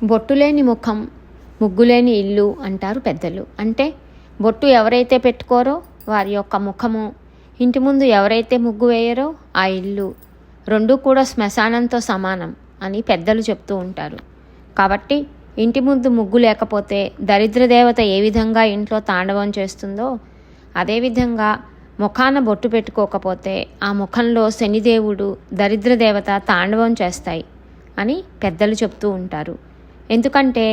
బొట్టులేని ముఖం ముగ్గులేని ఇల్లు అంటారు పెద్దలు. అంటే బొట్టు ఎవరైతే పెట్టుకోరో వారి యొక్క ముఖము, ఇంటి ముందు ఎవరైతే ముగ్గు వేయరో ఆ ఇల్లు రెండూ కూడా శ్మశానంతో సమానం అని పెద్దలు చెప్తూ ఉంటారు. కాబట్టి ఇంటి ముందు ముగ్గు లేకపోతే దరిద్ర దేవత ఏ విధంగా ఇంట్లో తాండవం చేస్తుందో అదేవిధంగా ముఖాన బొట్టు పెట్టుకోకపోతే ఆ ముఖంలో శనిదేవుడు దరిద్ర దేవత తాండవం చేస్తాయి అని పెద్దలు చెప్తూ ఉంటారు. ఎందుకంటే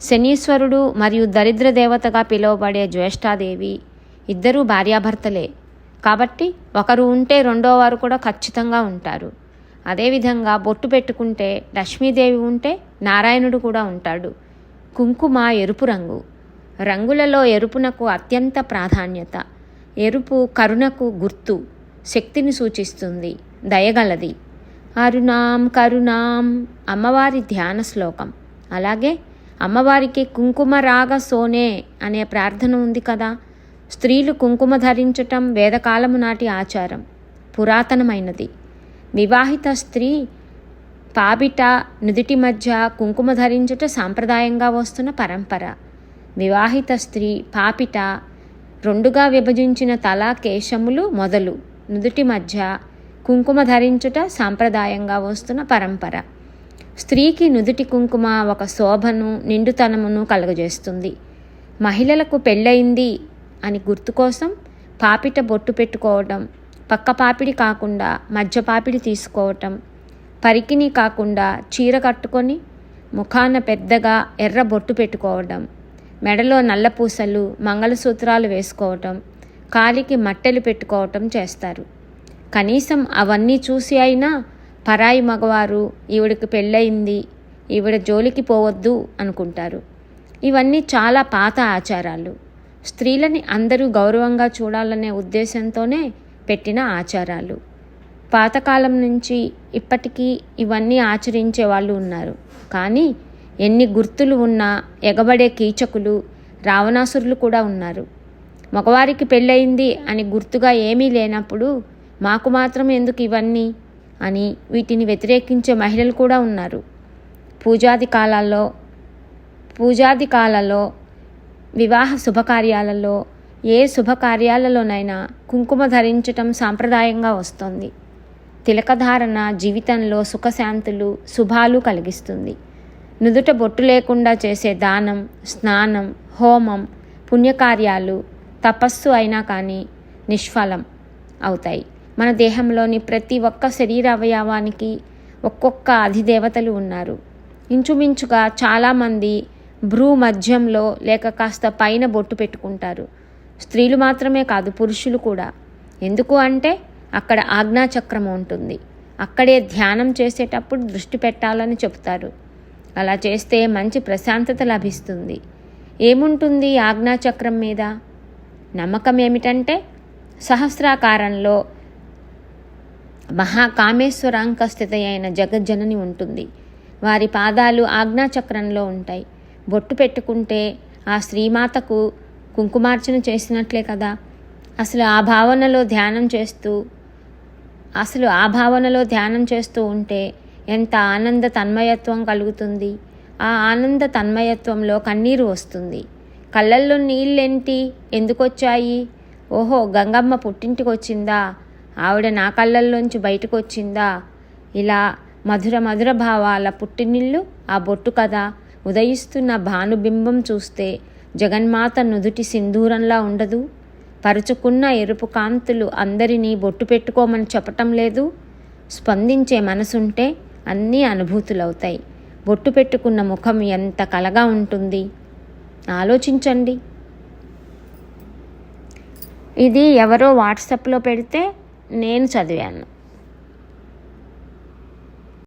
శనీశ్వరుడు మరియు దరిద్ర దేవతగా పిలువబడే జ్యేష్ఠాదేవి ఇద్దరూ భార్యాభర్తలే. కాబట్టి ఒకరు ఉంటే రెండో వారు కూడా ఖచ్చితంగా ఉంటారు. అదేవిధంగా బొట్టు పెట్టుకుంటే లక్ష్మీదేవి ఉంటే నారాయణుడు కూడా ఉంటాడు. కుంకుమ ఎరుపు రంగు. రంగులలో ఎరుపునకు అత్యంత ప్రాధాన్యత. ఎరుపు కరుణకు గుర్తు, శక్తిని సూచిస్తుంది, దయగలది. అరుణాం కరుణాం అమ్మవారి ధ్యాన శ్లోకం. అలాగే అమ్మవారికి కుంకుమ రాగ సోనే అనే ప్రార్థన ఉంది కదా. స్త్రీలు కుంకుమ ధరించటం వేదకాలము నాటి ఆచారం, పురాతనమైనది. వివాహిత స్త్రీ పాబిట నుదిటి మధ్య కుంకుమ ధరించుట సాంప్రదాయంగా వస్తున్న పరంపర. వివాహిత స్త్రీ పాపిట రెండుగా విభజించిన తల కేశములు మొదలు నుదుటి మధ్య కుంకుమ ధరించుట సాంప్రదాయంగా వస్తున్న పరంపర. స్త్రీకి నుదుటి కుంకుమ ఒక శోభను నిండుతనమును కలుగజేస్తుంది. మహిళలకు పెళ్ళయింది అని గుర్తు కోసం పాపిట బొట్టు పెట్టుకోవటం, పక్క పాపిడి కాకుండా మధ్య పాపిడి తీసుకోవటం, పరికిణి కాకుండా చీర కట్టుకొని ముఖాన పెద్దగా ఎర్ర బొట్టు పెట్టుకోవడం, మెడలో నల్లపూసలు మంగళసూత్రాలు వేసుకోవటం, కాలికి మట్టెలు పెట్టుకోవటం చేస్తారు. కనీసం అవన్నీ చూసి అయినా పరాయి మగవారు ఈవిడికి పెళ్ళయింది, ఈవిడ జోలికి పోవద్దు అనుకుంటారు. ఇవన్నీ చాలా పాత ఆచారాలు. స్త్రీలని అందరూ గౌరవంగా చూడాలనే ఉద్దేశంతోనే పెట్టిన ఆచారాలు. పాతకాలం నుంచి ఇప్పటికీ ఇవన్నీ ఆచరించే వాళ్ళు ఉన్నారు. కానీ ఎన్ని గుర్తులు ఉన్నా ఎగబడే కీచకులు, రావణాసురులు కూడా ఉన్నారు. మగవారికి పెళ్ళయింది అని గుర్తుగా ఏమీ లేనప్పుడు మాకు మాత్రం ఎందుకు ఇవన్నీ అని వీటిని వ్యతిరేకించే మహిళలు కూడా ఉన్నారు. పూజాది కాలాల్లో వివాహ శుభకార్యాలలో ఏ శుభకార్యాలలోనైనా కుంకుమ ధరించటం సాంప్రదాయంగా వస్తుంది. తిలకధారణ జీవితంలో సుఖశాంతులు శుభాలు కలిగిస్తుంది. నుదుట బొట్టు లేకుండా చేసే దానం, స్నానం, హోమం, పుణ్యకార్యాలు తపస్సు అయినా కానీ నిష్ఫలం అవుతాయి. మన దేహంలోని ప్రతి ఒక్క శరీర అవయవానికి ఒక్కొక్క అధిదేవతలు ఉన్నారు. ఇంచుమించుగా చాలామంది భ్రూ మధ్యంలో లేక కాస్త పైన బొట్టు పెట్టుకుంటారు. స్త్రీలు మాత్రమే కాదు, పురుషులు కూడా. ఎందుకు అంటే అక్కడ ఆజ్ఞాచక్రం ఉంటుంది. అక్కడే ధ్యానం చేసేటప్పుడు దృష్టి పెట్టాలని చెప్తారు. అలా చేస్తే మంచి ప్రశాంతత లభిస్తుంది. ఏముంటుంది ఆజ్ఞాచక్రం మీద? నమ్మకం ఏమిటంటే సహస్రాకారంలో మహాకామేశ్వరాంక స్థితి అయిన జగజ్జనని ఉంటుంది. వారి పాదాలు ఆజ్ఞాచక్రంలో ఉంటాయి. బొట్టు పెట్టుకుంటే ఆ శ్రీమాతకు కుంకుమార్చన చేసినట్లే కదా. అసలు ఆ భావనలో ధ్యానం చేస్తూ ఉంటే ఎంత ఆనంద తన్మయత్వం కలుగుతుంది. ఆ ఆనంద తన్మయత్వంలో కన్నీరు వస్తుంది. కళ్ళల్లో నీళ్ళేంటి, ఎందుకొచ్చాయి? ఓహో, గంగమ్మ పుట్టింటికి వచ్చిందా, ఆవిడ నా కళ్ళల్లోంచి బయటకు వచ్చిందా? ఇలా మధుర మధుర భావాల పుట్టినిల్లు ఆ బొట్టు కదా. ఉదయిస్తున్న భానుబింబం చూస్తే జగన్మాత నుదుటి సింధూరంలా ఉండదు? పరుచుకున్న ఎరుపు కాంతులు అందరినీ బొట్టు పెట్టుకోమని చెప్పటం లేదు. స్పందించే మనసుంటే అన్నీ అనుభూతులవుతాయి. బొట్టు పెట్టుకున్న ముఖం ఎంత కలగా ఉంటుంది ఆలోచించండి. ఇది ఎవరో వాట్సాప్లో పెడితే నేను చదివాను.